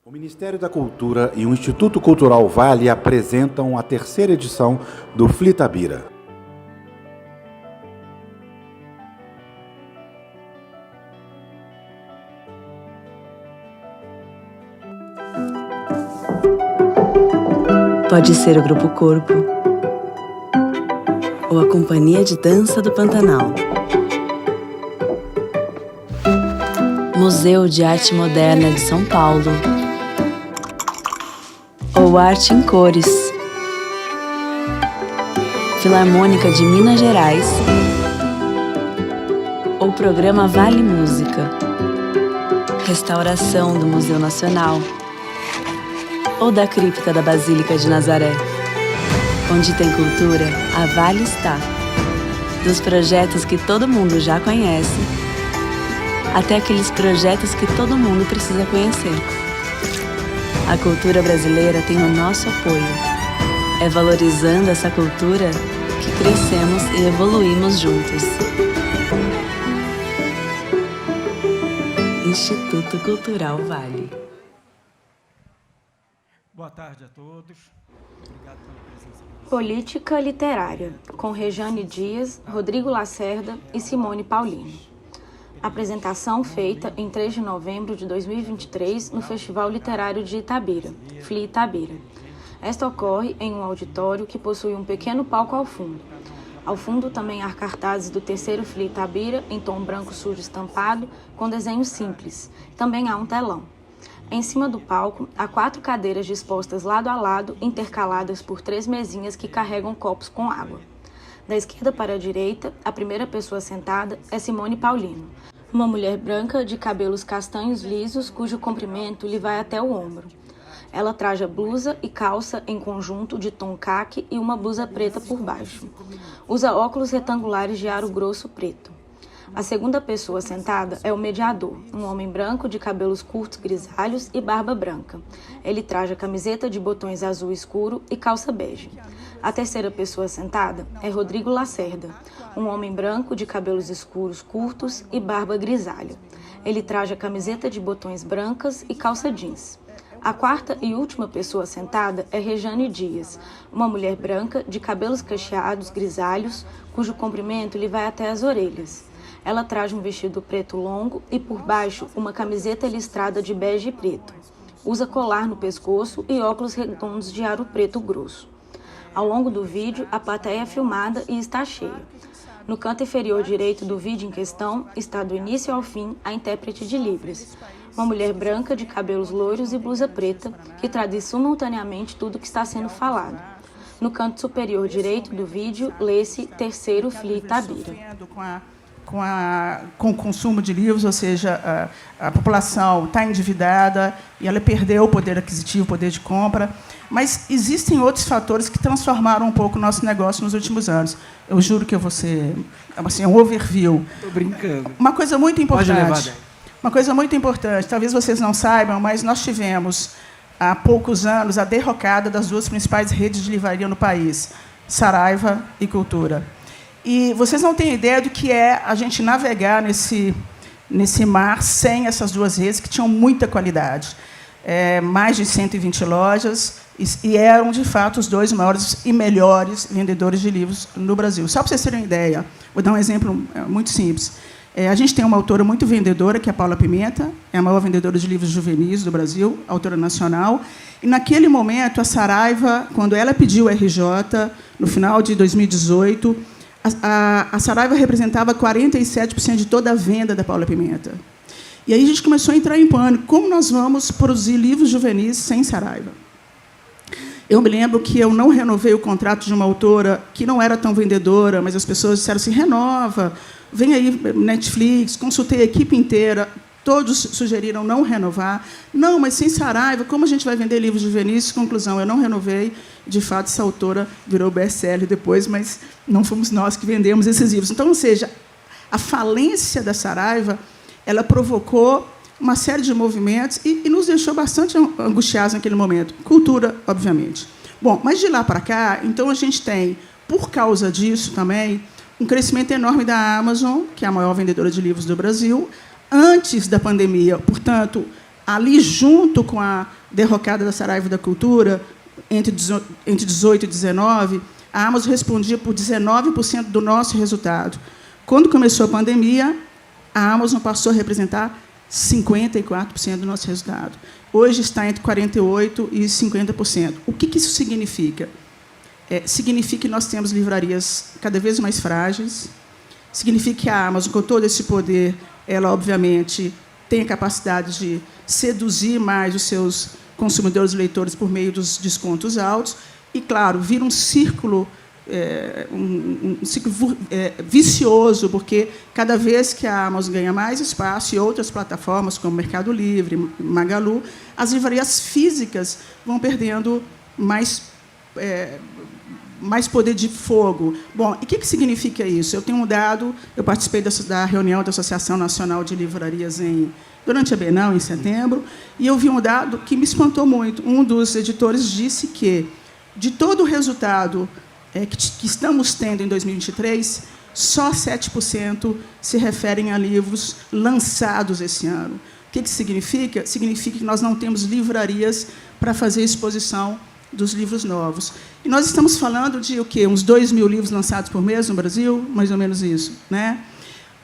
O Ministério da Cultura e o Instituto Cultural Vale apresentam a terceira edição do FLI Itabira. Pode ser o Grupo Corpo ou a Companhia de Dança do Pantanal. Museu de Arte Moderna de São Paulo ou Arte em Cores. Filarmônica de Minas Gerais ou Programa Vale Música. Restauração do Museu Nacional ou da Cripta da Basílica de Nazaré. Onde tem cultura, a Vale está. Dos projetos que todo mundo já conhece, até aqueles projetos que todo mundo precisa conhecer. A cultura brasileira tem o nosso apoio. É valorizando essa cultura que crescemos e evoluímos juntos. Instituto Cultural Vale. Boa tarde a todos. Obrigado pela presença. Política Literária, com Rejane Dias, Rodrigo Lacerda e Simone Paulino. Apresentação feita em 3 de novembro de 2023 no Festival Literário de Itabira, FLI Itabira. Esta ocorre em um auditório que possui um pequeno palco ao fundo. Ao fundo também há cartazes do terceiro FLI Itabira em tom branco sujo estampado com desenhos simples. Também há um telão. Em cima do palco, há 4 cadeiras dispostas lado a lado, intercaladas por 3 mesinhas que carregam copos com água. Da esquerda para a direita, a primeira pessoa sentada é Simone Paulino, uma mulher branca de cabelos castanhos lisos cujo comprimento lhe vai até o ombro. Ela traja blusa e calça em conjunto de tom caque e uma blusa preta por baixo. Usa óculos retangulares de aro grosso preto. A segunda pessoa sentada é o mediador, um homem branco de cabelos curtos grisalhos e barba branca. Ele traja camiseta de botões azul escuro e calça bege. A terceira pessoa sentada é Rodrigo Lacerda, um homem branco de cabelos escuros curtos e barba grisalha. Ele traja camiseta de botões brancas e calça jeans. A quarta e última pessoa sentada é Rejane Dias, uma mulher branca de cabelos cacheados grisalhos, cujo comprimento lhe vai até as orelhas. Ela traz um vestido preto longo e, por baixo, uma camiseta listrada de bege e preto. Usa colar no pescoço e óculos redondos de aro preto grosso. Ao longo do vídeo, a plateia é filmada e está cheia. No canto inferior direito do vídeo em questão está, do início ao fim, a intérprete de Libras, uma mulher branca de cabelos loiros e blusa preta, que traduz simultaneamente tudo o que está sendo falado. No canto superior direito do vídeo, lê-se Terceiro FLI Itabira. Com o consumo de livros, ou seja, a população está endividada e ela perdeu o poder aquisitivo, o poder de compra. Mas existem outros fatores que transformaram um pouco o nosso negócio nos últimos anos. Eu juro que eu vou ser assim, um overview. Estou brincando. Uma coisa muito importante. Pode levar, uma coisa muito importante, talvez vocês não saibam, mas nós tivemos, há poucos anos, a derrocada das 2 principais redes de livraria no país, Saraiva e Cultura. E vocês não têm ideia do que é a gente navegar nesse mar sem essas 2 redes, que tinham muita qualidade. Mais de 120 lojas, e eram, de fato, os 2 maiores e melhores vendedores de livros no Brasil. Só para vocês terem uma ideia, vou dar um exemplo muito simples. A gente tem uma autora muito vendedora, que é a Paula Pimenta, é a maior vendedora de livros juvenis do Brasil, autora nacional. E, naquele momento, a Saraiva, quando ela pediu o RJ, no final de 2018, a Saraiva representava 47% de toda a venda da Paula Pimenta. E aí a gente começou a entrar em pânico. Como nós vamos produzir livros juvenis sem Saraiva? Eu me lembro que eu não renovei o contrato de uma autora que não era tão vendedora, mas as pessoas disseram assim, renova, vem aí Netflix, consultei a equipe inteira, todos sugeriram não renovar. Não, mas sem Saraiva, como a gente vai vender livros juvenis? Conclusão, eu não renovei. De fato, essa autora virou best-seller depois, mas não fomos nós que vendemos esses livros. Então, ou seja, a falência da Saraiva, ela provocou uma série de movimentos e nos deixou bastante angustiados naquele momento. Cultura, obviamente. Bom, mas de lá para cá, então, a gente tem, por causa disso também, um crescimento enorme da Amazon, que é a maior vendedora de livros do Brasil, antes da pandemia. Portanto, Ali, junto com a derrocada da Saraiva da Cultura, entre 18 e 19, a Amazon respondia por 19% do nosso resultado. Quando começou a pandemia, a Amazon passou a representar 54% do nosso resultado. Hoje está entre 48% e 50%. O que isso significa? Significa que nós temos livrarias cada vez mais frágeis, significa que a Amazon, com todo esse poder, ela, obviamente, tem a capacidade de seduzir mais os seus consumidores e leitores por meio dos descontos altos e, claro, vira um círculo, vicioso, porque cada vez que a Amazon ganha mais espaço e outras plataformas, como Mercado Livre, Magalu, as livrarias físicas vão perdendo mais poder de fogo. Bom, e o que significa isso? Eu tenho um dado, eu participei da reunião da Associação Nacional de Livrarias durante a Bienal, em setembro, e eu vi um dado que me espantou muito. Um dos editores disse que, de todo o resultado que estamos tendo em 2023, só 7% se referem a livros lançados esse ano. O que significa? Significa que nós não temos livrarias para fazer exposição dos livros novos. E nós estamos falando de o quê? Uns 2.000 livros lançados por mês no Brasil? Mais ou menos isso, né?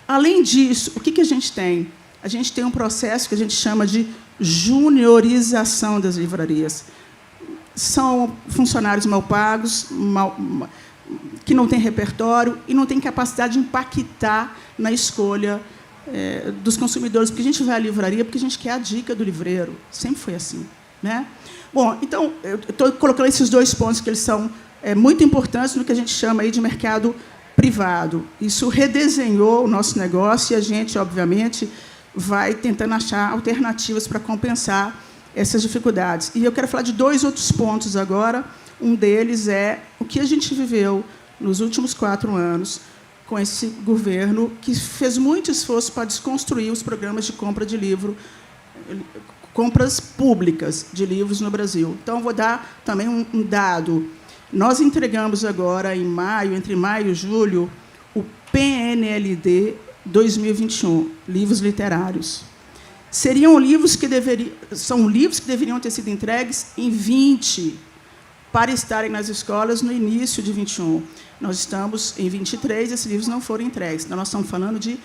Além disso, o que a gente tem? A gente tem um processo que a gente chama de juniorização das livrarias. São funcionários mal pagos, que não têm repertório e não têm capacidade de impactar na escolha dos consumidores, porque a gente vai à livraria porque a gente quer a dica do livreiro. Sempre foi assim, né? Bom, então, eu estou colocando esses dois pontos, que eles são muito importantes no que a gente chama aí de mercado privado. Isso redesenhou o nosso negócio e a gente, obviamente, vai tentando achar alternativas para compensar essas dificuldades. E eu quero falar de dois outros pontos agora. Um deles é o que a gente viveu nos últimos 4 anos com esse governo que fez muito esforço para desconstruir os programas de compra de livro, compras públicas de livros no Brasil. Então, vou dar também um dado. Nós entregamos agora, em maio, entre maio e julho, o PNLD 2021, livros literários. São livros que deveriam ter sido entregues em 20, para estarem nas escolas no início de 21. Nós estamos em 23 e esses livros não foram entregues. Então, nós estamos falando de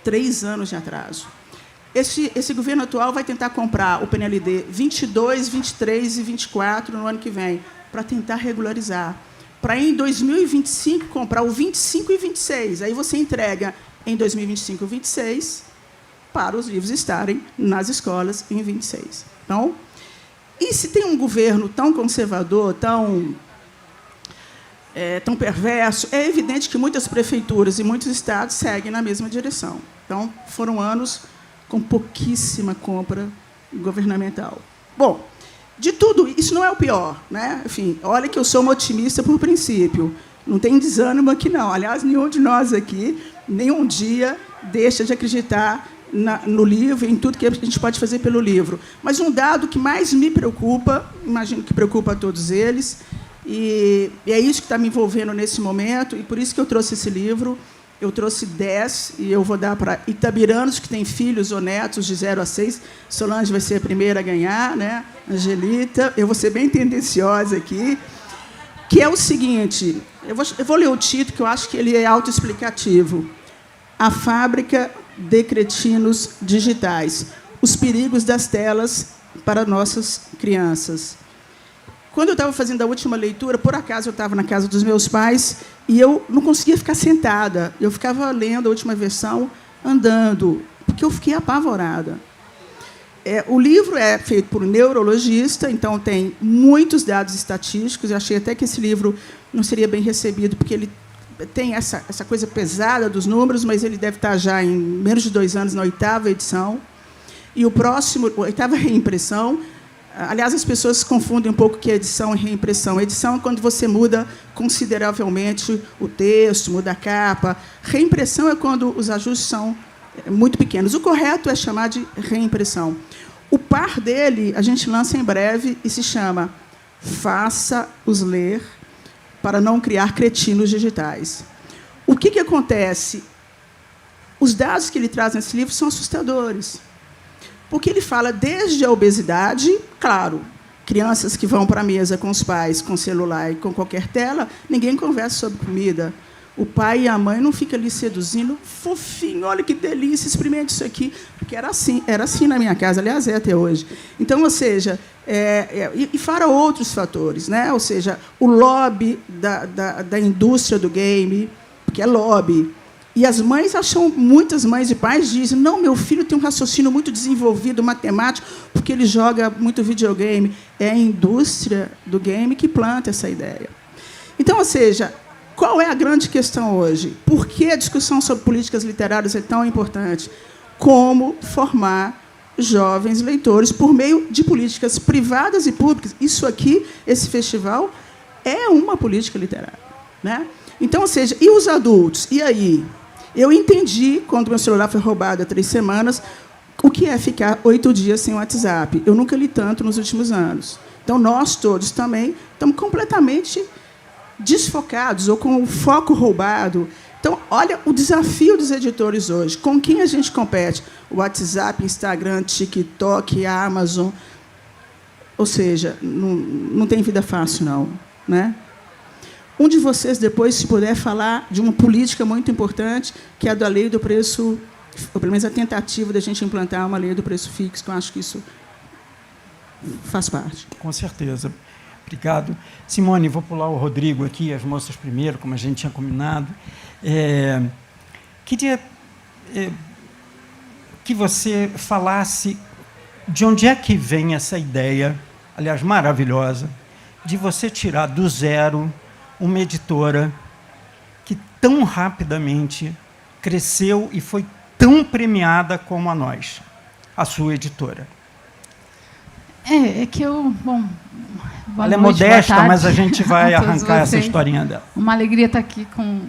3 anos de atraso. Esse governo atual vai tentar comprar o PNLD 22, 23 e 24 no ano que vem, para tentar regularizar. Para, em 2025, comprar o 25 e 26. Aí você entrega em 2025 e 26 para os livros estarem nas escolas em 26. Então, e se tem um governo tão conservador, tão perverso, é evidente que muitas prefeituras e muitos estados seguem na mesma direção. Então, foram anos com pouquíssima compra governamental. Bom, de tudo, isso não é o pior, né? Enfim, olha que eu sou uma otimista por princípio. Não tem desânimo aqui, não. Aliás, nenhum de nós aqui, nenhum dia, deixa de acreditar no livro, em tudo que a gente pode fazer pelo livro. Mas um dado que mais me preocupa, imagino que preocupa a todos eles, e é isso que está me envolvendo nesse momento, e por isso que eu trouxe esse livro. Eu trouxe 10, e eu vou dar para itabiranos que têm filhos ou netos de 0 a 6. Solange vai ser a primeira a ganhar, né? Angelita. Eu vou ser bem tendenciosa aqui, que é o seguinte, eu vou ler o título, que eu acho que ele é autoexplicativo. A Fábrica de Cretinos Digitais. Os perigos das telas para nossas crianças. Quando eu estava fazendo a última leitura, por acaso eu estava na casa dos meus pais e eu não conseguia ficar sentada. Eu ficava lendo a última versão, andando, porque eu fiquei apavorada. O livro é feito por um neurologista, então tem muitos dados estatísticos. Eu achei até que esse livro não seria bem recebido, porque ele tem essa coisa pesada dos números, mas ele deve estar já em menos de 2 anos na 8ª edição. E o próximo, a 8ª reimpressão. Aliás, as pessoas confundem um pouco o que é edição e reimpressão. Edição é quando você muda consideravelmente o texto, muda a capa. Reimpressão é quando os ajustes são muito pequenos. O correto é chamar de reimpressão. O par dele a gente lança em breve e se chama Faça-os Ler para não criar cretinos digitais. O que acontece? Os dados que ele traz nesse livro são assustadores. Porque ele fala desde a obesidade, claro, crianças que vão para a mesa com os pais, com celular e com qualquer tela, ninguém conversa sobre comida. O pai e a mãe não ficam ali seduzindo, fofinho, olha que delícia, experimente isso aqui. Porque era assim na minha casa, aliás, é até hoje. Então, ou seja, e fora outros fatores, né? Ou seja, o lobby da indústria do game, porque é lobby. E as mães acham, muitas mães e pais dizem, não, meu filho tem um raciocínio muito desenvolvido, matemático, porque ele joga muito videogame. É a indústria do game que planta essa ideia. Então, ou seja, qual é a grande questão hoje? Por que a discussão sobre políticas literárias é tão importante? Como formar jovens leitores por meio de políticas privadas e públicas. Isso aqui, esse festival, é uma política literária, né? Então, ou seja, e os adultos? E aí? Eu entendi, quando meu celular foi roubado há 3 semanas, o que é ficar 8 dias sem WhatsApp. Eu nunca li tanto nos últimos anos. Então, nós todos também estamos completamente desfocados ou com o foco roubado. Então, olha o desafio dos editores hoje. Com quem a gente compete? O WhatsApp, Instagram, TikTok, Amazon. Ou seja, não tem vida fácil, não, né? Um de vocês, depois, se puder falar de uma política muito importante, que é a da lei do preço, ou pelo menos a tentativa da gente implantar uma lei do preço fixo, que eu acho que isso faz parte. Com certeza. Obrigado. Simone, vou pular o Rodrigo aqui, as moças primeiro, como a gente tinha combinado. Queria que você falasse de onde é que vem essa ideia, aliás, maravilhosa, de você tirar do zero uma editora que tão rapidamente cresceu e foi tão premiada como a nós, a sua editora. É que eu... Bom, ela é modesta, mas a gente vai arrancar essa historinha dela. Uma alegria estar aqui com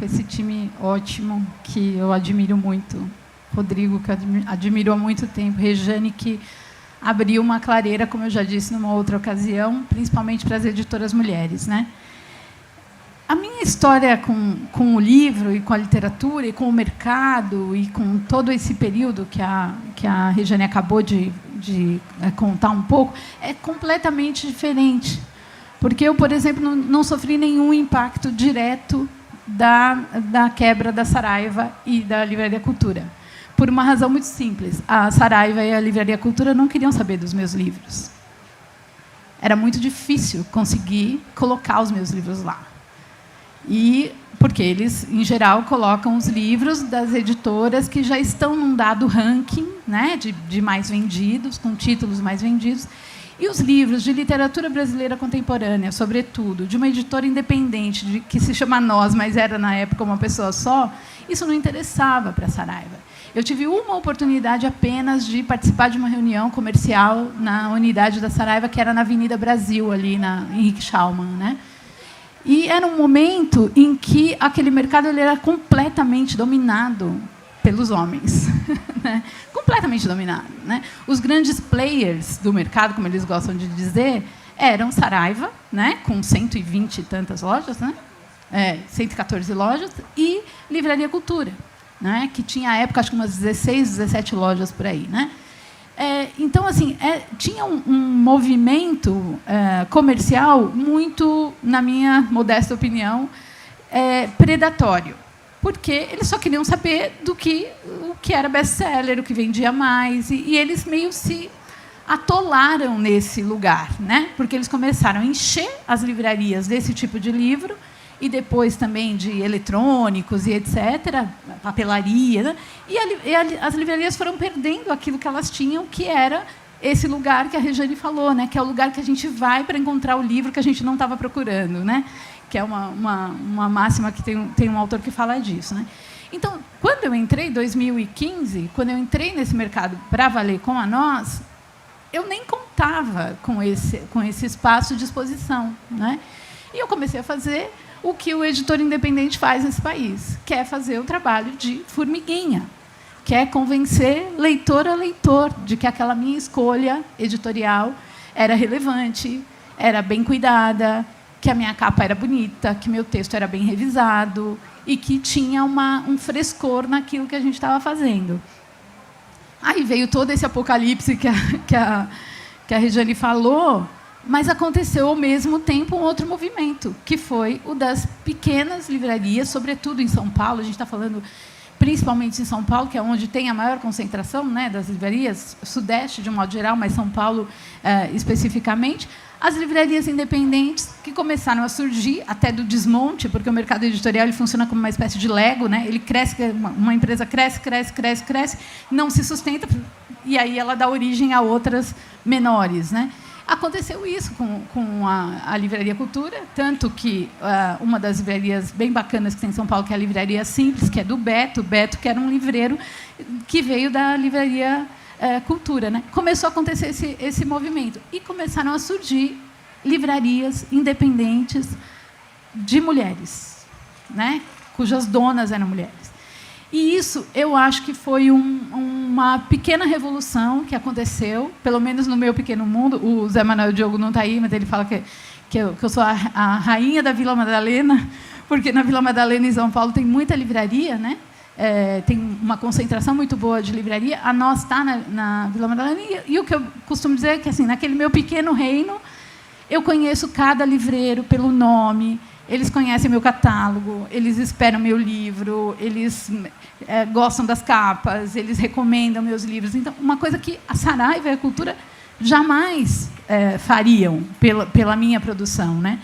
esse time ótimo, que eu admiro muito. Rodrigo, que eu admiro há muito tempo. Rejane, que abriu uma clareira, como eu já disse numa outra ocasião, principalmente para as editoras mulheres, né? A minha história com o livro e com a literatura e com o mercado e com todo esse período que a Rejane acabou de contar um pouco é completamente diferente. Porque eu, por exemplo, não sofri nenhum impacto direto da quebra da Saraiva e da Livraria Cultura. Por uma razão muito simples. A Saraiva e a Livraria Cultura não queriam saber dos meus livros. Era muito difícil conseguir colocar os meus livros lá. E porque eles, em geral, colocam os livros das editoras que já estão num dado ranking, né, de mais vendidos, com títulos mais vendidos, e os livros de literatura brasileira contemporânea, sobretudo, de uma editora independente, que se chama Nós, mas era, na época, uma pessoa só, isso não interessava para a Saraiva. Eu tive uma oportunidade apenas de participar de uma reunião comercial na unidade da Saraiva, que era na Avenida Brasil, ali na Henrique Schaumann, né? E era um momento em que aquele mercado ele era completamente dominado pelos homens. Né? Completamente dominado. Né? Os grandes players do mercado, como eles gostam de dizer, eram Saraiva, né? Com 120 e tantas lojas, né? 114 lojas, e Livraria Cultura, né? Que tinha, à época, acho que umas 16, 17 lojas por aí. Né? Então, assim, tinha um movimento comercial muito, na minha modesta opinião, predatório, porque eles só queriam saber o que era best-seller, o que vendia mais, e eles meio se atolaram nesse lugar, né? Porque eles começaram a encher as livrarias desse tipo de livro, e depois também de eletrônicos e etc., papelaria, né? E as livrarias foram perdendo aquilo que elas tinham, que era esse lugar que a Rejane falou, né? Que é o lugar que a gente vai para encontrar o livro que a gente não estava procurando, né? Que é uma máxima que tem um autor que fala disso. Né? Então, quando eu entrei, em 2015, quando eu entrei nesse mercado para valer com a Nós, eu nem contava com esse espaço de exposição. Né? E eu comecei a fazer o que o editor independente faz nesse país, que é fazer o trabalho de formiguinha, que é convencer leitor a leitor de que aquela minha escolha editorial era relevante, era bem cuidada, que a minha capa era bonita, que meu texto era bem revisado e que tinha um frescor naquilo que a gente estava fazendo. Aí veio todo esse apocalipse que a Regiane falou, mas aconteceu ao mesmo tempo um outro movimento, que foi o das pequenas livrarias, sobretudo em São Paulo. A gente está falando principalmente em São Paulo, que é onde tem a maior concentração, né, das livrarias, Sudeste de um modo geral, mas São Paulo especificamente. As livrarias independentes que começaram a surgir, até do desmonte, porque o mercado editorial ele funciona como uma espécie de Lego, né? Ele cresce, uma empresa cresce, não se sustenta, e aí ela dá origem a outras menores, né? Aconteceu isso com a Livraria Cultura, tanto que uma das livrarias bem bacanas que tem em São Paulo, que é a Livraria Simples, que é do Beto, que era um livreiro que veio da Livraria Cultura, né? Começou a acontecer esse movimento e começaram a surgir livrarias independentes de mulheres, né? Cujas donas eram mulheres. E isso, eu acho que foi uma pequena revolução que aconteceu, pelo menos no meu pequeno mundo. O Zé Manuel Diogo não está aí, mas ele fala que eu sou a rainha da Vila Madalena, porque na Vila Madalena, em São Paulo, tem muita livraria, né? Tem uma concentração muito boa de livraria. A nossa está na Vila Madalena. E o que eu costumo dizer é que, assim, naquele meu pequeno reino, eu conheço cada livreiro pelo nome, eles conhecem meu catálogo, eles esperam meu livro, eles gostam das capas, eles recomendam meus livros. Então, uma coisa que a Saraiva e a Cultura jamais fariam pela minha produção, né?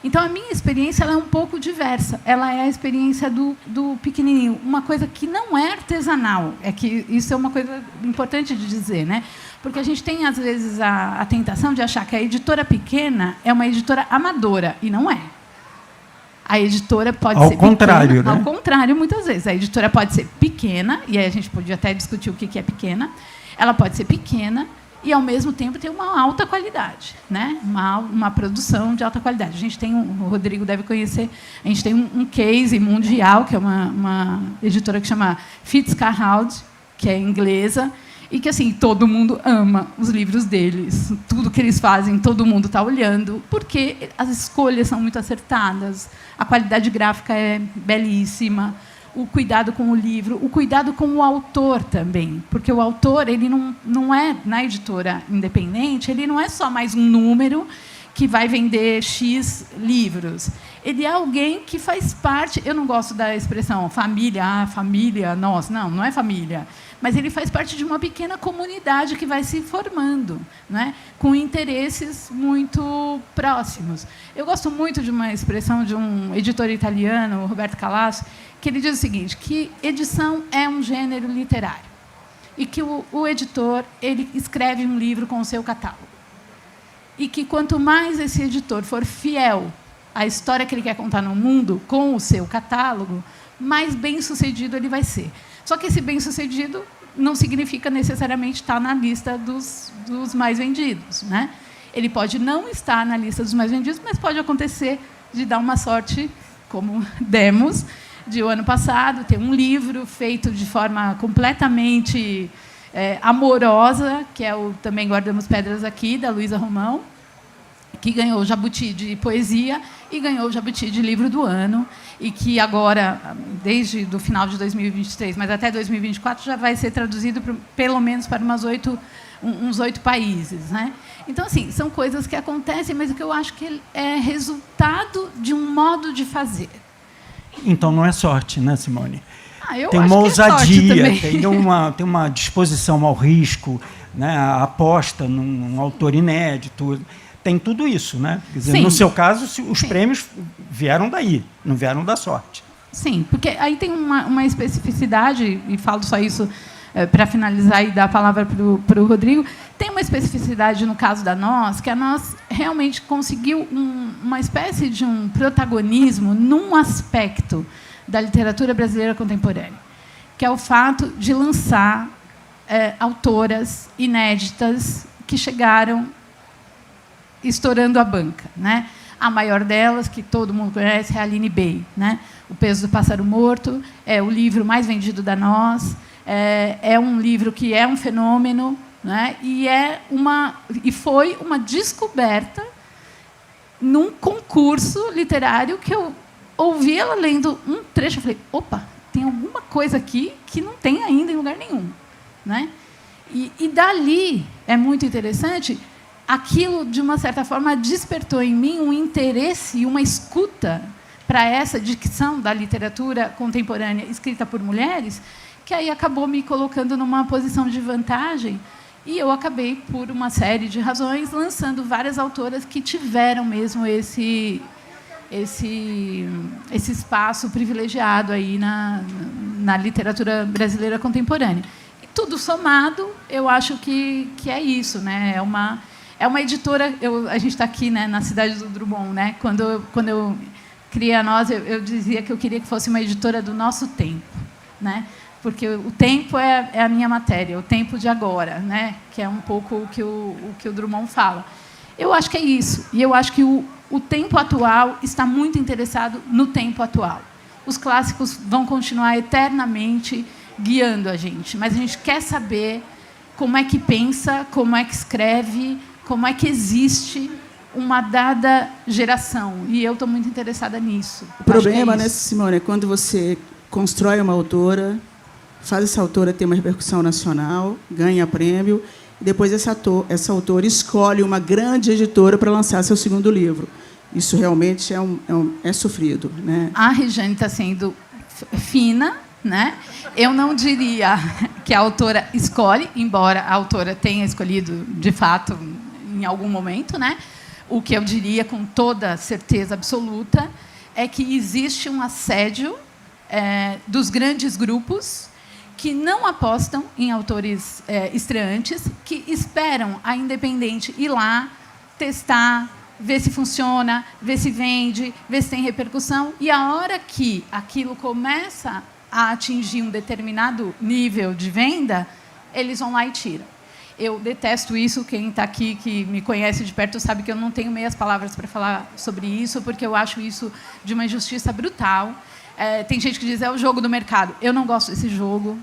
Então, a minha experiência ela é um pouco diversa. Ela é a experiência do pequenininho. Uma coisa que não é artesanal. É que isso é uma coisa importante de dizer, né? Porque a gente tem, às vezes, a tentação de achar que a editora pequena é uma editora amadora. E não é. A editora pode ser contrário, pequena. Né? Ao contrário, muitas vezes. A editora pode ser pequena, e aí a gente podia até discutir o que é pequena. Ela pode ser pequena e, ao mesmo tempo, ter uma alta qualidade, né? Uma produção de alta qualidade. A gente tem, o Rodrigo deve conhecer, a gente tem um case mundial, que é uma editora que chama Fitzcarrald, que é inglesa, e que, assim, todo mundo ama os livros deles. Tudo que eles fazem, todo mundo está olhando, porque as escolhas são muito acertadas, a qualidade gráfica é belíssima, o cuidado com o livro, o cuidado com o autor também, porque o autor ele não é, na editora independente, ele não é só mais um número que vai vender X livros. Ele é alguém que faz parte, eu não gosto da expressão família, família, nós, não é família, mas ele faz parte de uma pequena comunidade que vai se formando, né, com interesses muito próximos. Eu gosto muito de uma expressão de um editor italiano, Roberto Calasso, que ele diz o seguinte, que edição é um gênero literário e que o editor ele escreve um livro com o seu catálogo. E que, quanto mais esse editor for fiel à história que ele quer contar no mundo com o seu catálogo, mais bem-sucedido ele vai ser. Só que esse bem-sucedido não significa necessariamente estar na lista dos mais vendidos, né? Ele pode não estar na lista dos mais vendidos, mas pode acontecer de dar uma sorte, como demos, de o ano passado, ter um livro feito de forma completamente amorosa, que é o Também Guardamos Pedras Aqui, da Luísa Romão, que ganhou o Jabuti de poesia e ganhou o Jabuti de livro do ano, e que agora, desde o final de 2023, mas até 2024, já vai ser traduzido pelo menos para uns 8 países, né? Então, assim, são coisas que acontecem, mas o que eu acho que é resultado de um modo de fazer. Então, não é sorte, né, Simone? Eu tem acho uma que ousadia, é sorte tem uma disposição ao risco, né, a aposta num autor inédito. Tem tudo isso, né? Quer dizer, no seu caso, os prêmios vieram daí, não vieram da sorte. Sim, porque aí tem uma especificidade, e falo só isso para finalizar e dar a palavra para o Rodrigo, tem uma especificidade no caso da Nós, que a Nós realmente conseguiu uma espécie de um protagonismo num aspecto da literatura brasileira contemporânea, que é o fato de lançar autoras inéditas que chegaram estourando a banca, né? A maior delas, que todo mundo conhece, é a Aline Bey, né? O Peso do Pássaro Morto é o livro mais vendido da Nós, é um livro que é um fenômeno, né? E foi uma descoberta num concurso literário que eu ouvi ela lendo um trecho, eu falei, opa, tem alguma coisa aqui que não tem ainda em lugar nenhum, né? E dali, é muito interessante, aquilo, de uma certa forma, despertou em mim um interesse e uma escuta para essa dicção da literatura contemporânea escrita por mulheres, que aí acabou me colocando numa posição de vantagem, e eu acabei, por uma série de razões, lançando várias autoras que tiveram mesmo esse espaço privilegiado aí na literatura brasileira contemporânea. E tudo somado, eu acho que é isso, né? É uma editora. A gente está aqui, né, na cidade do Drummond, né? Quando eu criei a Nós, eu dizia que eu queria que fosse uma editora do nosso tempo, né? Porque o tempo é a minha matéria, o tempo de agora, né? Que é um pouco o que o Drummond fala. Eu acho que é isso. E eu acho que o tempo atual está muito interessado no tempo atual. Os clássicos vão continuar eternamente guiando a gente, mas a gente quer saber como é que pensa, como é que escreve, como é que existe uma dada geração. E eu estou muito interessada nisso. O problema, né, Simone, é quando você constrói uma autora, faz essa autora ter uma repercussão nacional, ganha prêmio, e depois essa autora escolhe uma grande editora para lançar seu segundo livro. Isso realmente é sofrido, né? A Regiane está sendo fina, né? Eu não diria que a autora escolhe, embora a autora tenha escolhido, de fato, em algum momento, né? O que eu diria com toda certeza absoluta é que existe um assédio dos grandes grupos que não apostam em autores estreantes, que esperam a Independente ir lá, testar, ver se funciona, ver se vende, ver se tem repercussão, e a hora que aquilo começa a atingir um determinado nível de venda, eles vão lá e tiram. Eu detesto isso. Quem está aqui, que me conhece de perto, sabe que eu não tenho meias palavras para falar sobre isso, porque eu acho isso de uma injustiça brutal. Tem gente que diz, é o jogo do mercado. Eu não gosto desse jogo,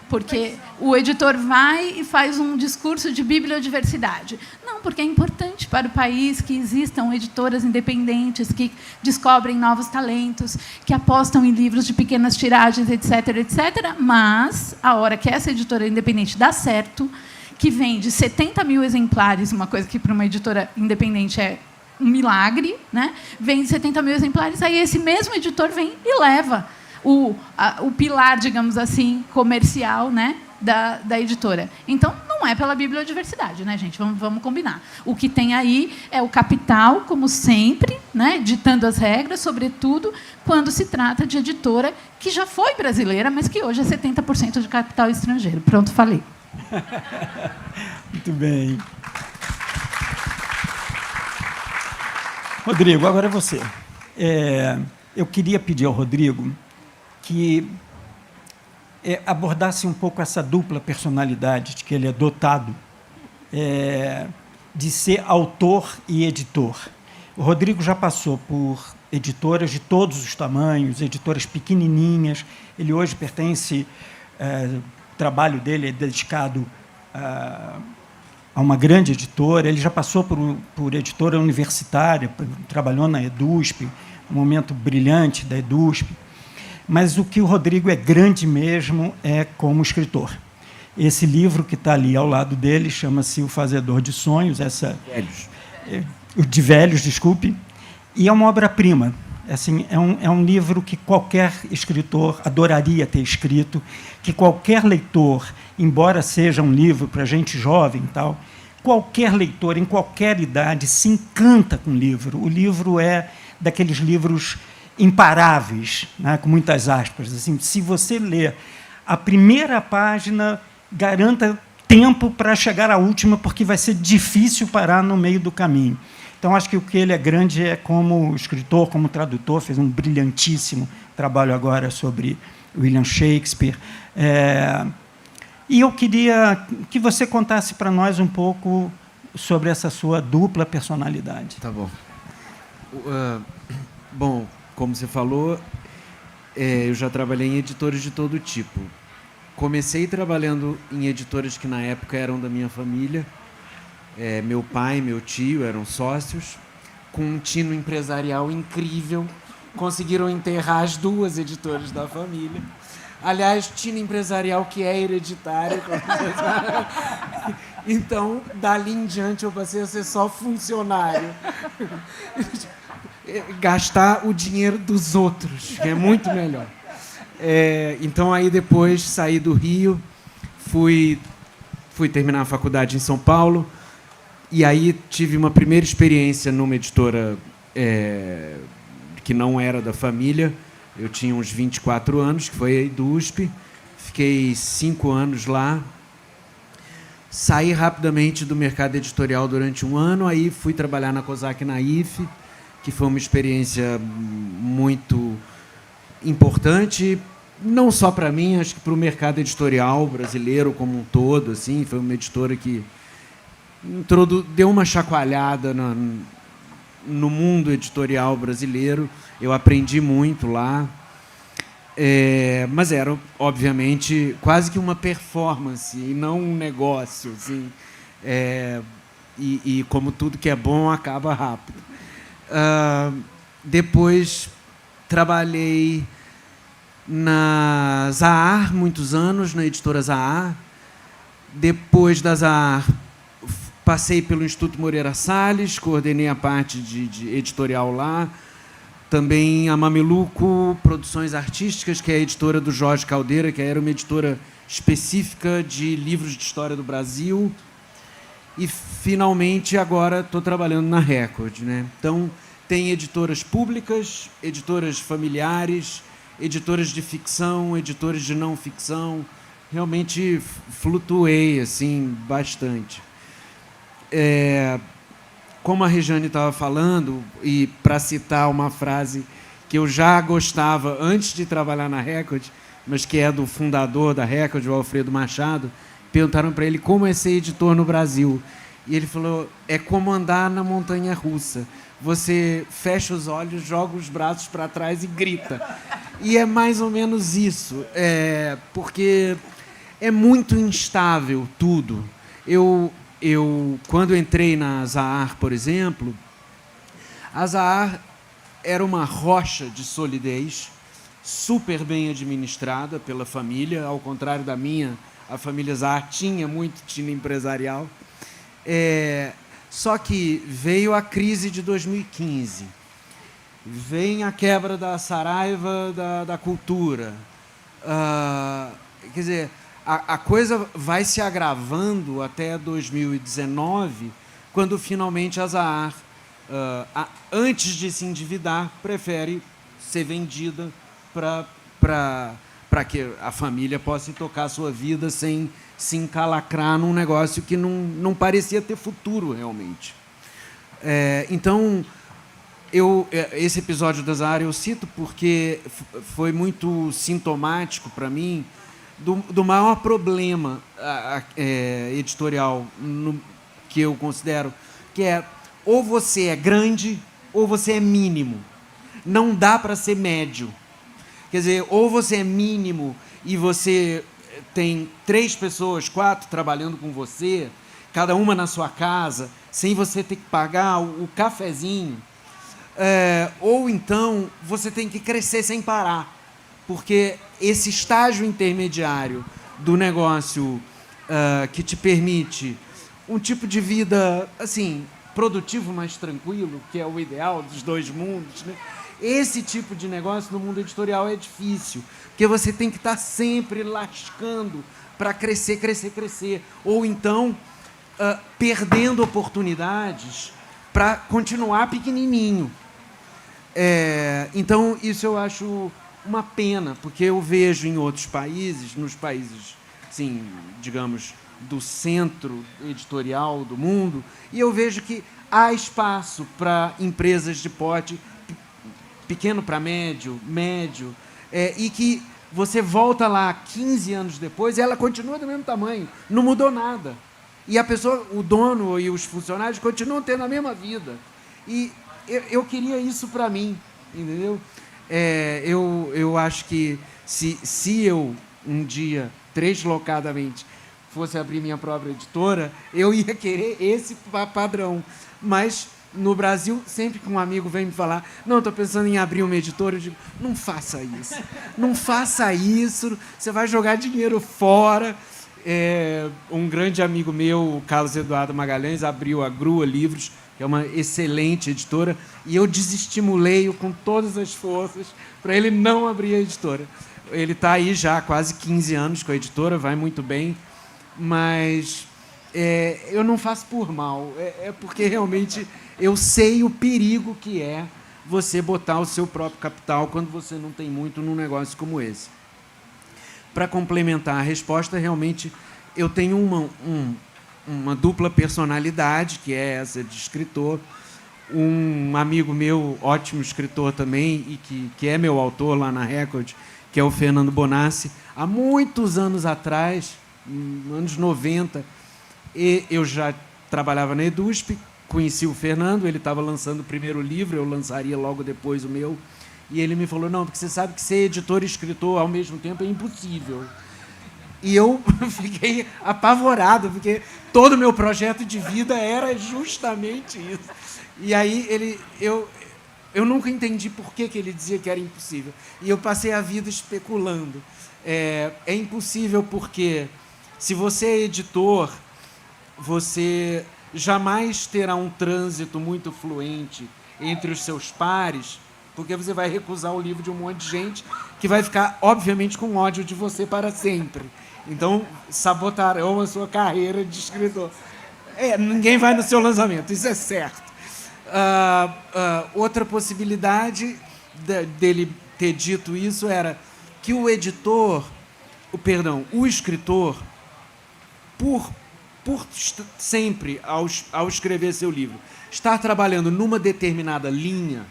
porque o editor vai e faz um discurso de bibliodiversidade. Não, porque é importante para o país que existam editoras independentes, que descobrem novos talentos, que apostam em livros de pequenas tiragens, etc., etc. Mas, a hora que essa editora independente dá certo, que vende 70 mil exemplares, uma coisa que para uma editora independente é um milagre, né? Vende 70 mil exemplares, aí esse mesmo editor vem e leva o pilar, digamos assim, comercial, né, da editora. Então, não é pela bibliodiversidade, né, gente? Vamos combinar. O que tem aí é o capital, como sempre, né, ditando as regras, sobretudo quando se trata de editora que já foi brasileira, mas que hoje é 70% de capital estrangeiro. Pronto, falei. Muito bem. Rodrigo, agora é você. Eu queria pedir ao Rodrigo que abordasse um pouco essa dupla personalidade de que ele é dotado, de ser autor e editor. O Rodrigo já passou por editoras de todos os tamanhos, editoras pequenininhas. Ele hoje pertence, o trabalho dele é dedicado a uma grande editora. Ele já passou por editora universitária, trabalhou na EDUSP, um momento brilhante da EDUSP. Mas o que o Rodrigo é grande mesmo é como escritor. Esse livro que está ali ao lado dele chama-se O Fazedor de Sonhos, de Velhos, desculpe, e é uma obra-prima. Assim, é um livro que qualquer escritor adoraria ter escrito, que qualquer leitor, embora seja um livro para gente jovem e tal, qualquer leitor, em qualquer idade, se encanta com o livro. O livro é daqueles livros imparáveis, né, com muitas aspas. Assim, se você ler a primeira página, garanta tempo para chegar à última, porque vai ser difícil parar no meio do caminho. Então, acho que o que ele é grande é como escritor, como tradutor, fez um brilhantíssimo trabalho agora sobre William Shakespeare. E eu queria que você contasse para nós um pouco sobre essa sua dupla personalidade. Tá bom. Bom, como você falou, eu já trabalhei em editoras de todo tipo. Comecei trabalhando em editoras que, na época, eram da minha família. Meu pai e meu tio eram sócios, com um tino empresarial incrível. Conseguiram enterrar as duas editoras da família. Aliás, tino empresarial que é hereditário. Então, dali em diante, eu passei a ser só funcionário. Gastar o dinheiro dos outros, que é muito melhor. Então, aí depois saí do Rio, fui terminar a faculdade em São Paulo, e aí tive uma primeira experiência numa editora que não era da família. Eu tinha uns 24 anos, que foi a EDUSP. Fiquei 5 anos lá. Saí rapidamente do mercado editorial durante 1 ano, aí fui trabalhar na COSAC Naif, que foi uma experiência muito importante, não só para mim, acho que para o mercado editorial brasileiro como um todo. Assim, foi uma editora que deu uma chacoalhada no mundo editorial brasileiro. Eu aprendi muito lá. Mas era, obviamente, quase que uma performance e não um negócio. Assim. E como tudo que é bom, acaba rápido. Depois trabalhei na Zahar muitos anos, na editora Zahar. Depois da Zahar, passei pelo Instituto Moreira Salles, coordenei a parte de editorial lá. Também a Mameluco Produções Artísticas, que é a editora do Jorge Caldeira, que era uma editora específica de livros de história do Brasil. E, finalmente, agora estou trabalhando na Record, né? Então, tem editoras públicas, editoras familiares, editoras de ficção, editoras de não ficção. Realmente flutuei assim, bastante. Como a Rejane estava falando, e para citar uma frase que eu já gostava antes de trabalhar na Record, mas que é do fundador da Record, o Alfredo Machado, perguntaram para ele como é ser editor no Brasil. E ele falou, é como andar na montanha-russa. Você fecha os olhos, joga os braços para trás e grita. E é mais ou menos isso, porque é muito instável tudo. Eu quando entrei na Zahar, por exemplo, a Zahar era uma rocha de solidez, super bem administrada pela família, ao contrário da minha, a família Zahar tinha muito tino empresarial. Só que veio a crise de 2015, vem a quebra da Saraiva da cultura. Quer dizer, a coisa vai se agravando até 2019, quando finalmente a Zahar, antes de se endividar, prefere ser vendida para que a família possa tocar a sua vida sem se encalacrar num negócio que não parecia ter futuro, realmente. Então, esse episódio da Zahar eu cito porque foi muito sintomático para mim do maior problema editorial que eu considero, que é ou você é grande ou você é mínimo. Não dá para ser médio. Quer dizer, ou você é mínimo e você tem 3 pessoas, 4 trabalhando com você, cada uma na sua casa, sem você ter que pagar o cafezinho, ou então você tem que crescer sem parar, porque esse estágio intermediário do negócio que te permite um tipo de vida assim, produtivo, mais tranquilo, que é o ideal dos 2 mundos, né? Esse tipo de negócio no mundo editorial é difícil, porque você tem que estar sempre lascando para crescer, crescer, crescer, ou então perdendo oportunidades para continuar pequenininho. Então, isso eu acho uma pena, porque eu vejo em outros países, nos países, assim, digamos, do centro editorial do mundo, e eu vejo que há espaço para empresas de porte pequeno para médio, e que você volta lá 15 anos depois e ela continua do mesmo tamanho, não mudou nada. E a pessoa, o dono e os funcionários continuam tendo a mesma vida. E eu queria isso para mim, entendeu? Eu acho que se eu, um dia, deslocadamente, fosse abrir minha própria editora, eu ia querer esse padrão. Mas no Brasil, sempre que um amigo vem me falar, não, estou pensando em abrir uma editora, eu digo, não faça isso. Não faça isso, você vai jogar dinheiro fora. Um grande amigo meu, o Carlos Eduardo Magalhães, abriu a Grua Livros, que é uma excelente editora, e eu desestimulei-o com todas as forças para ele não abrir a editora. Ele está aí já há quase 15 anos com a editora, vai muito bem, mas eu não faço por mal, porque realmente eu sei o perigo que é você botar o seu próprio capital quando você não tem muito num negócio como esse. Para complementar a resposta, realmente eu tenho uma dupla personalidade, que é essa de escritor. Um amigo meu, ótimo escritor também, e que é meu autor lá na Record, que é o Fernando Bonassi. Há muitos anos atrás, anos 90, eu já trabalhava na EDUSP, conheci o Fernando, ele estava lançando o primeiro livro, eu lançaria logo depois o meu, e ele me falou, não, porque você sabe que ser editor e escritor ao mesmo tempo é impossível. E eu fiquei apavorado, porque todo o meu projeto de vida era justamente isso. E aí eu nunca entendi por que ele dizia que era impossível. E eu passei a vida especulando. É impossível porque, se você é editor, você jamais terá um trânsito muito fluente entre os seus pares, porque você vai recusar o livro de um monte de gente que vai ficar, obviamente, com ódio de você para sempre. Então, sabotarão a sua carreira de escritor. Ninguém vai no seu lançamento, isso é certo. Outra possibilidade dele ter dito isso era que o escritor, por sempre, ao escrever seu livro, estar trabalhando numa determinada linha,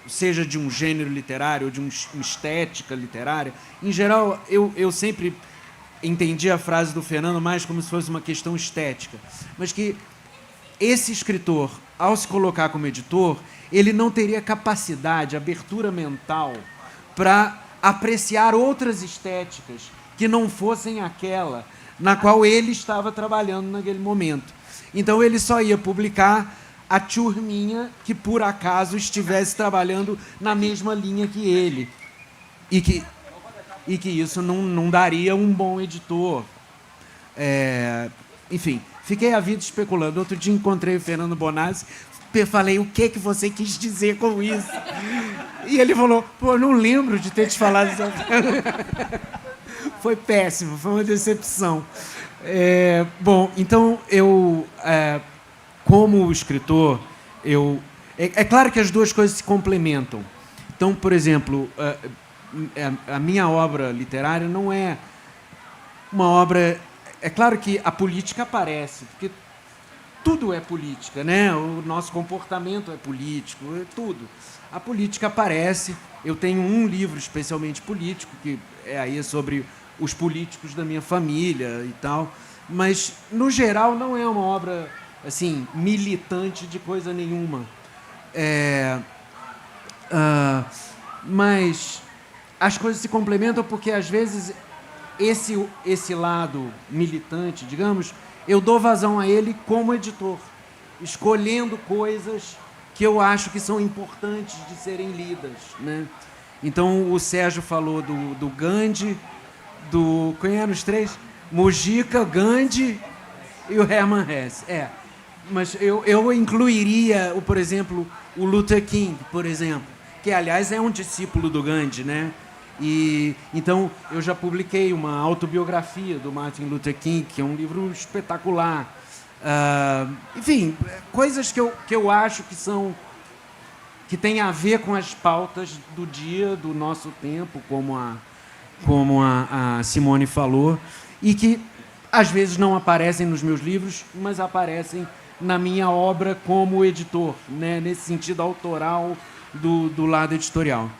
seja de um gênero literário ou de uma estética literária. Em geral, eu sempre entendi a frase do Fernando mais como se fosse uma questão estética, mas que esse escritor, ao se colocar como editor, ele não teria capacidade, abertura mental para apreciar outras estéticas que não fossem aquela na qual ele estava trabalhando naquele momento. Então, ele só ia publicar a turminha que, por acaso, estivesse trabalhando na mesma linha que ele. E que isso não daria um bom editor. Enfim, fiquei a vida especulando. Outro dia encontrei o Fernando Bonassi, falei, o que você quis dizer com isso? E ele falou, não lembro de ter te falado isso. Foi péssimo, foi uma decepção. Bom, então, eu... como escritor, é claro que as duas coisas se complementam. Então, por exemplo, a minha obra literária não é uma obra... É claro que a política aparece, porque tudo é política, né? O nosso comportamento é político, tudo. A política aparece. Eu tenho um livro especialmente político, que é sobre os políticos da minha família e tal, mas, no geral, não é uma obra... assim, militante de coisa nenhuma. Mas as coisas se complementam porque, às vezes, esse lado militante, digamos, eu dou vazão a ele como editor, escolhendo coisas que eu acho que são importantes de serem lidas, né? Então, o Sérgio falou do Gandhi, quem eram os três? Mujica, Gandhi e o Hermann Hesse. Mas eu incluiria, por exemplo, o Luther King, por exemplo, que, aliás, é um discípulo do Gandhi, né? E então eu já publiquei uma autobiografia do Martin Luther King, que é um livro espetacular. Enfim, coisas que eu acho que têm a ver com as pautas do dia, do nosso tempo, como a Simone falou, e que às vezes não aparecem nos meus livros, mas aparecem na minha obra como editor, né? Nesse sentido autoral do lado editorial.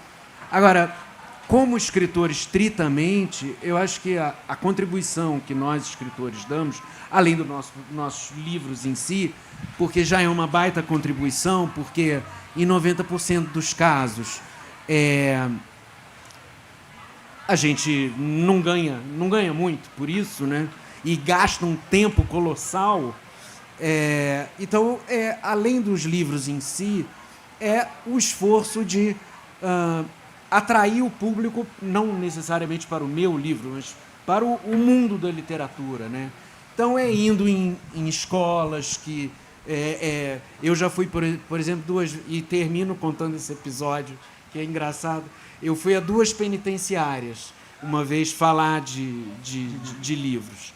Agora, como escritor estritamente, eu acho que a contribuição que nós, escritores, damos, além dos nossos livros em si, porque já é uma baita contribuição, porque em 90% dos casos a gente não ganha muito por isso, né? E gasta um tempo colossal. Então, além dos livros em si, é o esforço de atrair o público, não necessariamente para o meu livro, mas para o mundo da literatura, né? Então, é indo em escolas que... eu já fui, por exemplo, e termino contando esse episódio, que é engraçado. Eu fui a 2 penitenciárias, uma vez falar de livros.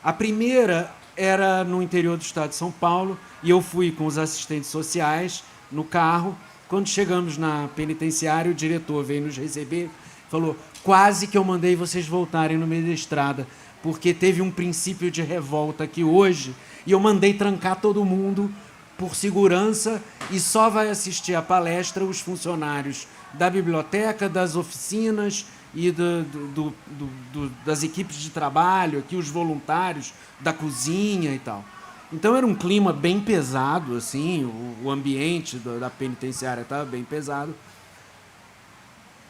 A primeira era no interior do estado de São Paulo, e eu fui com os assistentes sociais no carro. Quando chegamos na penitenciária, o diretor veio nos receber, falou: quase que eu mandei vocês voltarem no meio da estrada, porque teve um princípio de revolta aqui hoje, e eu mandei trancar todo mundo por segurança, e só vai assistir a palestra os funcionários da biblioteca, das oficinas e das equipes de trabalho, aqui os voluntários da cozinha e tal. Então era um clima bem pesado, assim, o ambiente da penitenciária estava bem pesado.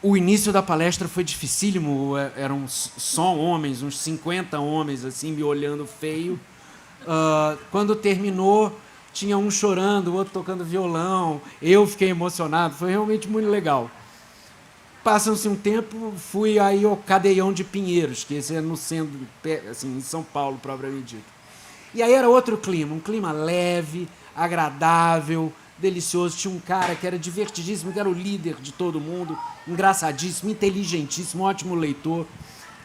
O início da palestra foi dificílimo, eram só homens, uns 50 homens, assim, me olhando feio. Quando terminou, tinha um chorando, o outro tocando violão, eu fiquei emocionado, foi realmente muito legal. Passa-se um tempo, fui aí ao Cadeião de Pinheiros, que esse é no centro, assim, em São Paulo, propriamente dito. E aí era outro clima, um clima leve, agradável, delicioso. Tinha um cara que era divertidíssimo, que era o líder de todo mundo, engraçadíssimo, inteligentíssimo, ótimo leitor.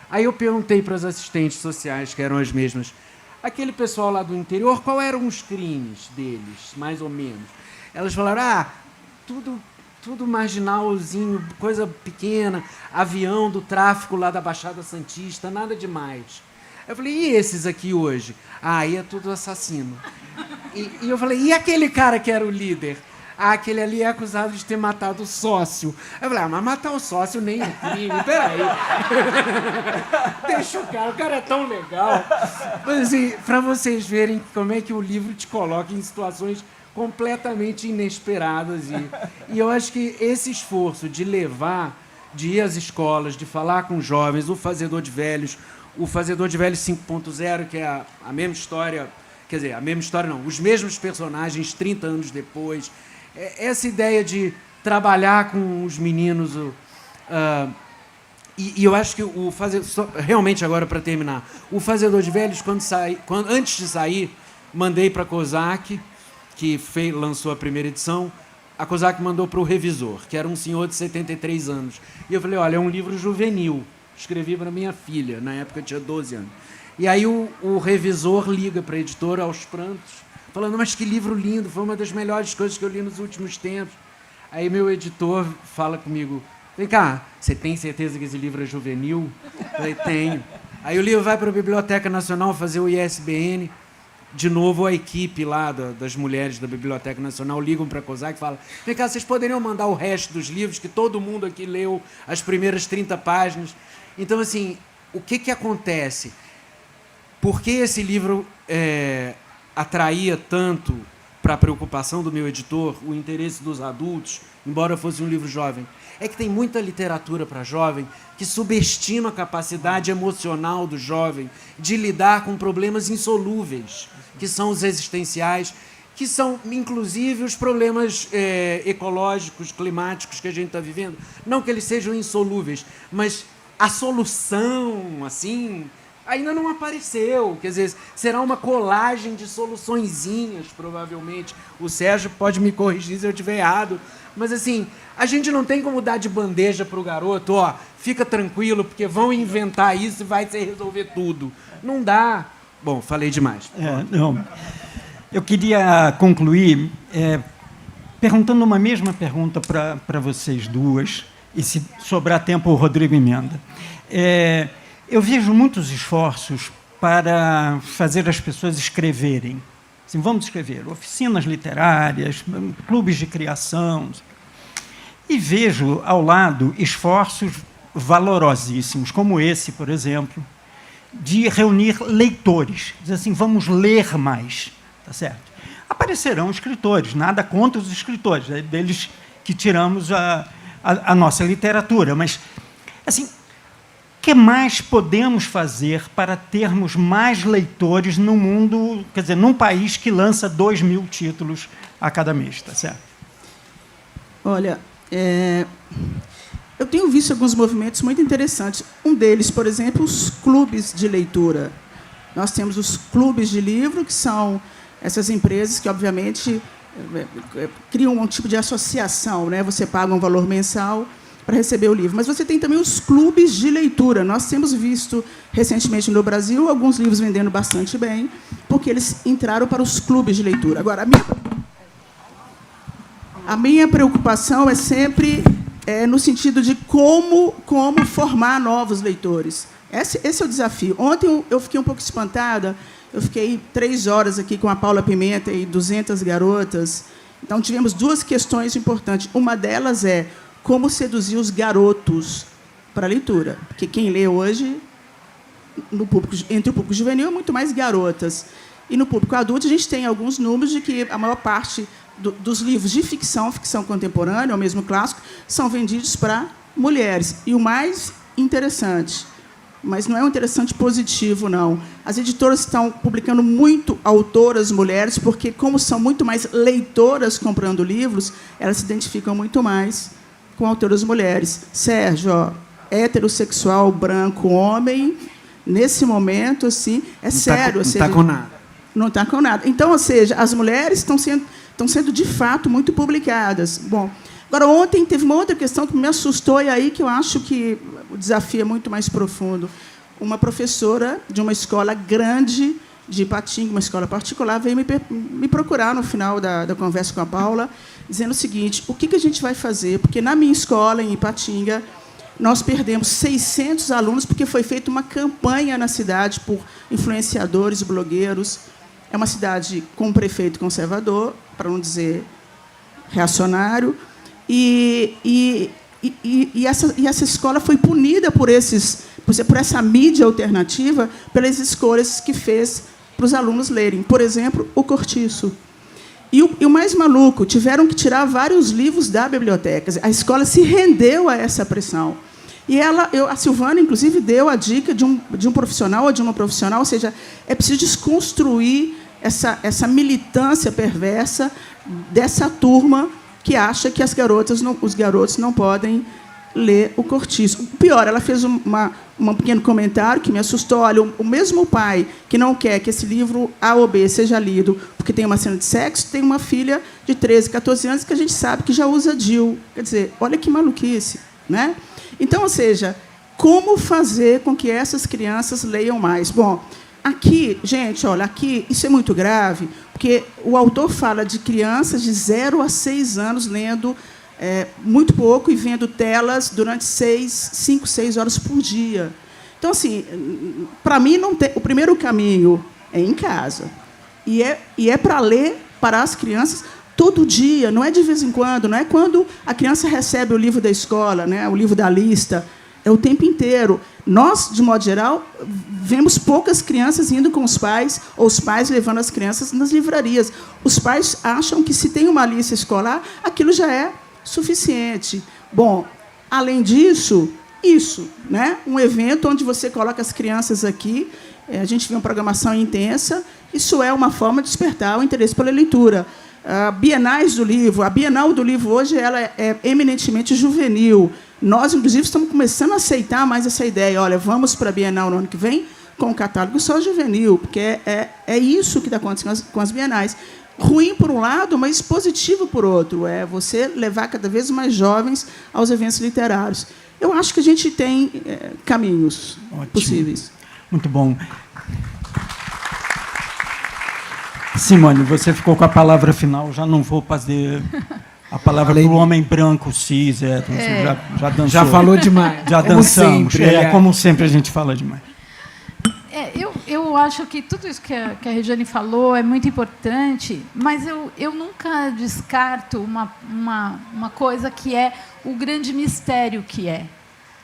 Aí eu perguntei para as assistentes sociais, que eram as mesmas, aquele pessoal lá do interior, qual eram os crimes deles, mais ou menos? Elas falaram, tudo marginalzinho, coisa pequena, avião do tráfico lá da Baixada Santista, nada demais. Eu falei, e esses aqui hoje? Aí é tudo assassino. E eu falei, e aquele cara que era o líder? Aquele ali é acusado de ter matado o sócio. Eu falei, mas matar o sócio nem é crime, peraí. Deixa o cara é tão legal. Mas assim, para vocês verem como é que o livro te coloca em situações completamente inesperadas. E eu acho que esse esforço de ir às escolas, de falar com jovens, o Fazedor de Velhos 5.0, que é a mesma história, quer dizer, a mesma história não, os mesmos personagens 30 anos depois, essa ideia de trabalhar com os meninos, e eu acho que realmente agora para terminar, o Fazedor de Velhos, antes de sair, mandei para a COSAC, que lançou a primeira edição, a COSAC mandou para o revisor, que era um senhor de 73 anos. E eu falei, olha, é um livro juvenil. Escrevi para minha filha, na época eu tinha 12 anos. E aí o revisor liga para a editora aos prantos, falando, mas que livro lindo, foi uma das melhores coisas que eu li nos últimos tempos. Aí meu editor fala comigo, vem cá, você tem certeza que esse livro é juvenil? Eu falei, tenho. Aí o livro vai para a Biblioteca Nacional fazer o ISBN. De novo, a equipe lá das mulheres da Biblioteca Nacional ligam para a COSAC e falam, vem cá, vocês poderiam mandar o resto dos livros, que todo mundo aqui leu as primeiras 30 páginas. Então, assim, o que acontece? Por que esse livro atraía tanto para a preocupação do meu editor, o interesse dos adultos, embora fosse um livro jovem? É que tem muita literatura para jovem que subestima a capacidade emocional do jovem de lidar com problemas insolúveis, que são os existenciais, que são, inclusive, os problemas ecológicos, climáticos que a gente está vivendo. Não que eles sejam insolúveis, mas a solução, assim, ainda não apareceu. Quer dizer, será uma colagem de soluçõezinhas, provavelmente. O Sérgio pode me corrigir se eu estiver errado. Mas, assim, a gente não tem como dar de bandeja para o garoto, fica tranquilo, porque vão inventar isso e vai se resolver tudo. Não dá. Bom, falei demais. Não. Eu queria concluir perguntando uma mesma pergunta para vocês duas, e se sobrar tempo, o Rodrigo emenda. Eu vejo muitos esforços para fazer as pessoas escreverem. Assim, vamos escrever oficinas literárias, clubes de criação. E vejo, ao lado, esforços valorosíssimos, como esse, por exemplo, de reunir leitores. Dizer assim, vamos ler mais. Tá certo? Aparecerão escritores, nada contra os escritores, é deles que tiramos a nossa literatura. Mas, assim, o que mais podemos fazer para termos mais leitores no mundo, quer dizer, num país que lança 2.000 títulos a cada mês, tá certo? Olha, eu tenho visto alguns movimentos muito interessantes. Um deles, por exemplo, os clubes de leitura. Nós temos os clubes de livro, que são essas empresas que, obviamente, criam um tipo de associação, né? Você paga um valor mensal para receber o livro. Mas você tem também os clubes de leitura. Nós temos visto, recentemente, no Brasil, alguns livros vendendo bastante bem, porque eles entraram para os clubes de leitura. Agora, a minha preocupação é sempre no sentido de como formar novos leitores. Esse é o desafio. Ontem eu fiquei um pouco espantada. Eu fiquei 3 horas aqui com a Paula Pimenta e 200 garotas. Então, tivemos 2 questões importantes. Uma delas é como seduzir os garotos para a leitura. Porque quem lê hoje, entre o público juvenil, é muito mais garotas. E no público adulto, a gente tem alguns números de que a maior parte dos livros de ficção contemporânea, ou mesmo clássico, são vendidos para mulheres. E o mais interessante, mas não é um interessante positivo, não. As editoras estão publicando muito autoras mulheres, porque, como são muito mais leitoras comprando livros, elas se identificam muito mais com autoras mulheres. Sérgio, heterossexual, branco, homem, nesse momento, assim, sério. Não está com nada. Não está com nada. Então, ou seja, as mulheres estão sendo, de fato, muito publicadas. Bom, agora, ontem teve uma outra questão que me assustou, e aí que eu acho que o desafio é muito mais profundo. Uma professora de uma escola grande de Ipatinga, uma escola particular, veio me procurar no final da conversa com a Paula, dizendo o seguinte: o que a gente vai fazer? Porque, na minha escola, em Ipatinga, nós perdemos 600 alunos, porque foi feita uma campanha na cidade por influenciadores, blogueiros. É uma cidade com um prefeito conservador, para não dizer reacionário, e essa escola foi punida por essa mídia alternativa, pelas escolhas que fez para os alunos lerem. Por exemplo, o Cortiço. E o mais maluco, tiveram que tirar vários livros da biblioteca. A escola se rendeu a essa pressão. E a Silvana, inclusive, deu a dica de um profissional ou de uma profissional, ou seja, é preciso desconstruir essa militância perversa dessa turma que acha que os garotos não podem ler o Cortiço. O pior, ela fez um pequeno comentário que me assustou. Olha, o mesmo pai que não quer que esse livro A ou B seja lido porque tem uma cena de sexo, tem uma filha de 13, 14 anos que a gente sabe que já usa DIU. Quer dizer, olha que maluquice, né? Então, ou seja, como fazer com que essas crianças leiam mais? Bom, aqui, gente, olha, aqui isso é muito grave, porque o autor fala de crianças de 0 a 6 anos lendo muito pouco e vendo telas durante 5, 6 horas por dia. Então, assim, para mim, o primeiro caminho é em casa. E é para ler para as crianças todo dia, não é de vez em quando, não é quando a criança recebe o livro da escola, né, o livro da lista, é o tempo inteiro. Nós, de modo geral, vemos poucas crianças indo com os pais, ou os pais levando as crianças nas livrarias. Os pais acham que, se tem uma lista escolar, aquilo já é suficiente. Bom, além disso, né, um evento onde você coloca as crianças aqui, a gente vê uma programação intensa, isso é uma forma de despertar o interesse pela leitura. Bienais do livro. A Bienal do Livro, hoje, ela é eminentemente juvenil. Nós, inclusive, estamos começando a aceitar mais essa ideia. Olha, vamos para a Bienal no ano que vem com o catálogo só juvenil, porque é isso que está acontecendo com as bienais. Ruim por um lado, mas positivo por outro. É você levar cada vez mais jovens aos eventos literários. Eu acho que a gente tem caminhos possíveis. Muito bom. Simone, você ficou com a palavra final. Já não vou fazer a palavra para o homem branco, cis, já dançou. Já falou demais. Já dançamos. Como sempre a gente fala demais. Eu acho que tudo isso que a Regiane falou é muito importante, mas eu nunca descarto uma coisa que é o grande mistério que é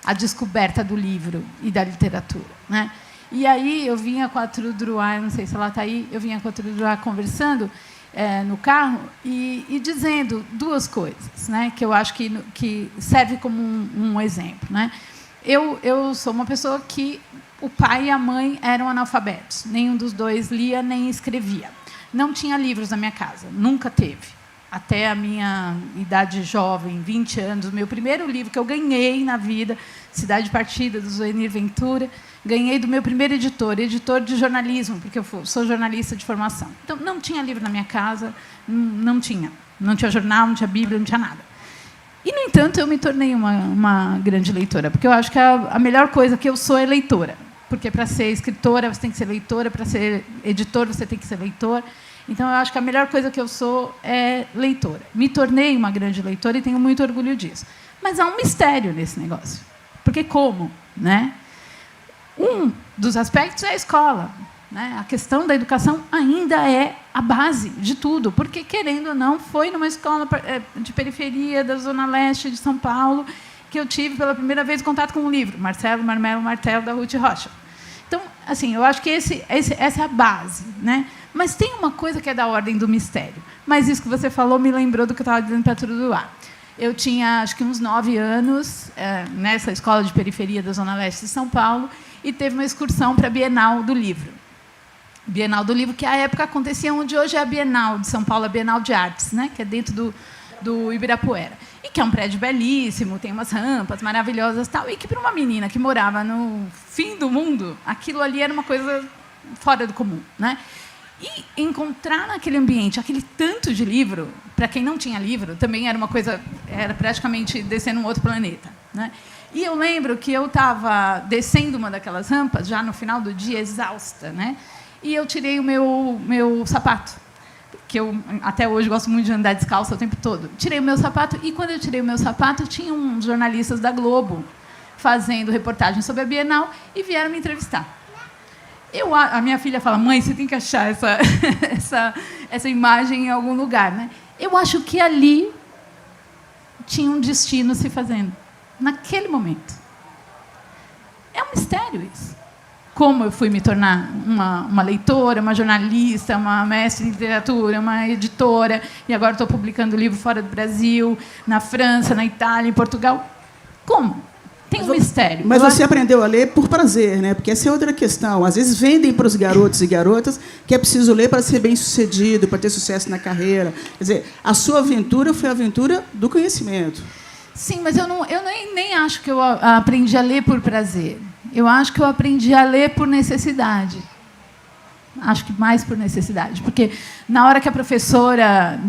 a descoberta do livro e da literatura, né? E aí eu vinha com a Trudruá, não sei se ela está aí, eu vinha com a Trudruá conversando no carro e dizendo 2 coisas, né, que eu acho que serve como um exemplo, né? Eu sou uma pessoa que o pai e a mãe eram analfabetos. Nenhum dos dois lia nem escrevia. Não tinha livros na minha casa, nunca teve. até a minha idade jovem, 20 anos, o meu primeiro livro que eu ganhei na vida, Cidade Partida, do Zuenir Ventura, ganhei do meu primeiro editor de jornalismo, porque eu sou jornalista de formação. Então, não tinha livro na minha casa, não tinha jornal, não tinha Bíblia, não tinha nada. E, no entanto, eu me tornei uma grande leitora, porque eu acho que a melhor coisa que eu sou é leitora. Porque, para ser escritora, você tem que ser leitora, para ser editor, você tem que ser leitor. Então, eu acho que a melhor coisa que eu sou é leitora. Me tornei uma grande leitora e tenho muito orgulho disso. Mas há um mistério nesse negócio. Porque como? Né? Um dos aspectos é a escola. Né? A questão da educação ainda é a base de tudo, porque, querendo ou não, foi numa escola de periferia da Zona Leste de São Paulo que eu tive pela primeira vez contato com um livro, Marcelo Marmelo Martelo, da Ruth Rocha. Então, assim, eu acho que essa é a base. Né? Mas tem uma coisa que é da ordem do mistério. Mas isso que você falou me lembrou do que eu estava dizendo para tudo do ar. Eu tinha, acho que, uns 9 anos, nessa escola de periferia da Zona Leste de São Paulo, e teve uma excursão para a Bienal do Livro. Bienal do Livro, que à época acontecia onde hoje é a Bienal de São Paulo, a Bienal de Artes, né? Que é dentro do Ibirapuera. E que é um prédio belíssimo, tem umas rampas maravilhosas e tal, e que, para uma menina que morava no fim do mundo, aquilo ali era uma coisa fora do comum. Né? E encontrar naquele ambiente aquele tanto de livro, para quem não tinha livro, também era uma coisa, era praticamente descer num outro planeta. Né? E eu lembro que eu estava descendo uma daquelas rampas, já no final do dia, exausta, né? E eu tirei o meu sapato, que eu até hoje gosto muito de andar descalça o tempo todo. Tirei o meu sapato, e quando eu tirei o meu sapato, tinha uns jornalistas da Globo fazendo reportagem sobre a Bienal e vieram me entrevistar. A minha filha fala, mãe, você tem que achar essa imagem em algum lugar. Né? Eu acho que ali tinha um destino se fazendo, naquele momento. É um mistério isso. Como eu fui me tornar uma leitora, uma jornalista, uma mestre em literatura, uma editora, e agora estou publicando livro fora do Brasil, na França, na Itália, em Portugal. Como? Tem um mistério. Mas você aprendeu a ler por prazer, né? Porque essa é outra questão. Às vezes vendem para os garotos e garotas que é preciso ler para ser bem-sucedido, para ter sucesso na carreira. Quer dizer, a sua aventura foi a aventura do conhecimento. Sim, mas eu nem acho que eu aprendi a ler por prazer. Eu acho que eu aprendi a ler por necessidade. Acho que mais por necessidade. Porque, na hora que a professora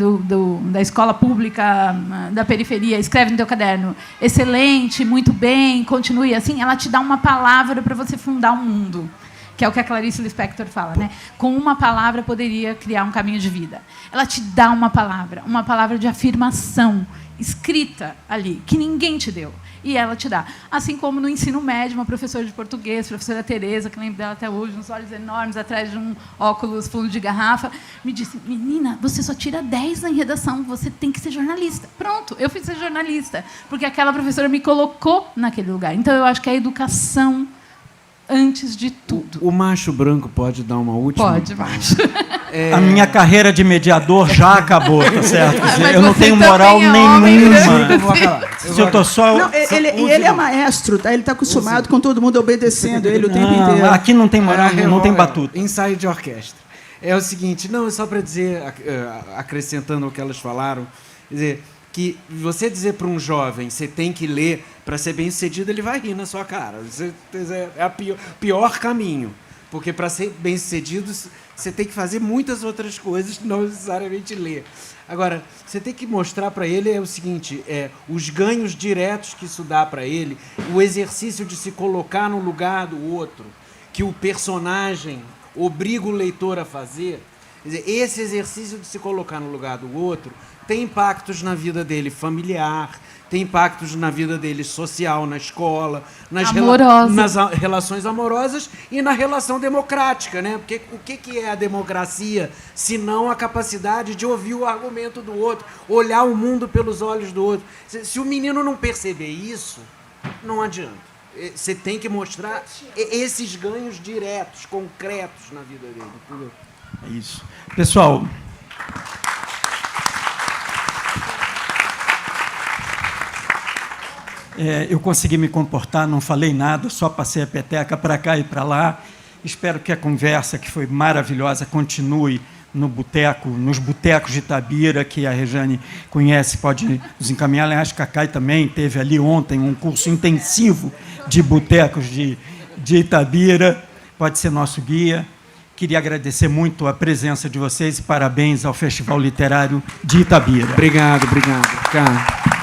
da escola pública da periferia escreve no teu caderno excelente, muito bem, continue assim, ela te dá uma palavra para você fundar um mundo, que é o que a Clarice Lispector fala. Né? Com uma palavra, poderia criar um caminho de vida. Ela te dá uma palavra de afirmação, escrita ali, que ninguém te deu. E ela te dá. Assim como no ensino médio, uma professora de português, professora Tereza, que lembro dela até hoje, uns olhos enormes atrás de um óculos fundo de garrafa, me disse, menina, você só tira 10 em redação, você tem que ser jornalista. Pronto, eu fui ser jornalista, porque aquela professora me colocou naquele lugar. Então, eu acho que a educação antes de tudo. O macho branco pode dar uma última? Pode, macho. A minha carreira de mediador já acabou, tá certo? Mas eu não tenho moral nenhuma. Eu tô só... Não, ele é maestro, tá? Ele está acostumado com todo mundo obedecendo ele o tempo inteiro. Aqui não tem moral, não tem batuta. Ensaio de orquestra. É o seguinte, não, é só para dizer, acrescentando o que elas falaram, quer dizer, que você dizer para um jovem, você tem que ler para ser bem-sucedido, ele vai rir na sua cara. É o pior caminho. Porque, para ser bem-sucedido, você tem que fazer muitas outras coisas, não necessariamente ler. Agora, você tem que mostrar para ele o seguinte, os ganhos diretos que isso dá para ele, o exercício de se colocar no lugar do outro, que o personagem obriga o leitor a fazer. Quer dizer, esse exercício de se colocar no lugar do outro tem impactos na vida dele familiar, tem impactos na vida dele social, na escola, nas relações amorosas e na relação democrática, né? Porque o que é a democracia, se não a capacidade de ouvir o argumento do outro, olhar o mundo pelos olhos do outro? Se o menino não perceber isso, não adianta. Você tem que mostrar esses ganhos diretos, concretos na vida dele. Entendeu? É isso. Pessoal... eu consegui me comportar, não falei nada, só passei a peteca para cá e para lá. Espero que a conversa, que foi maravilhosa, continue no boteco, nos botecos de Itabira, que a Rejane conhece, pode nos encaminhar. Aliás, Cacai também teve ali ontem um curso intensivo de botecos de Itabira, pode ser nosso guia. Queria agradecer muito a presença de vocês e parabéns ao Festival Literário de Itabira. Obrigado, Ricardo.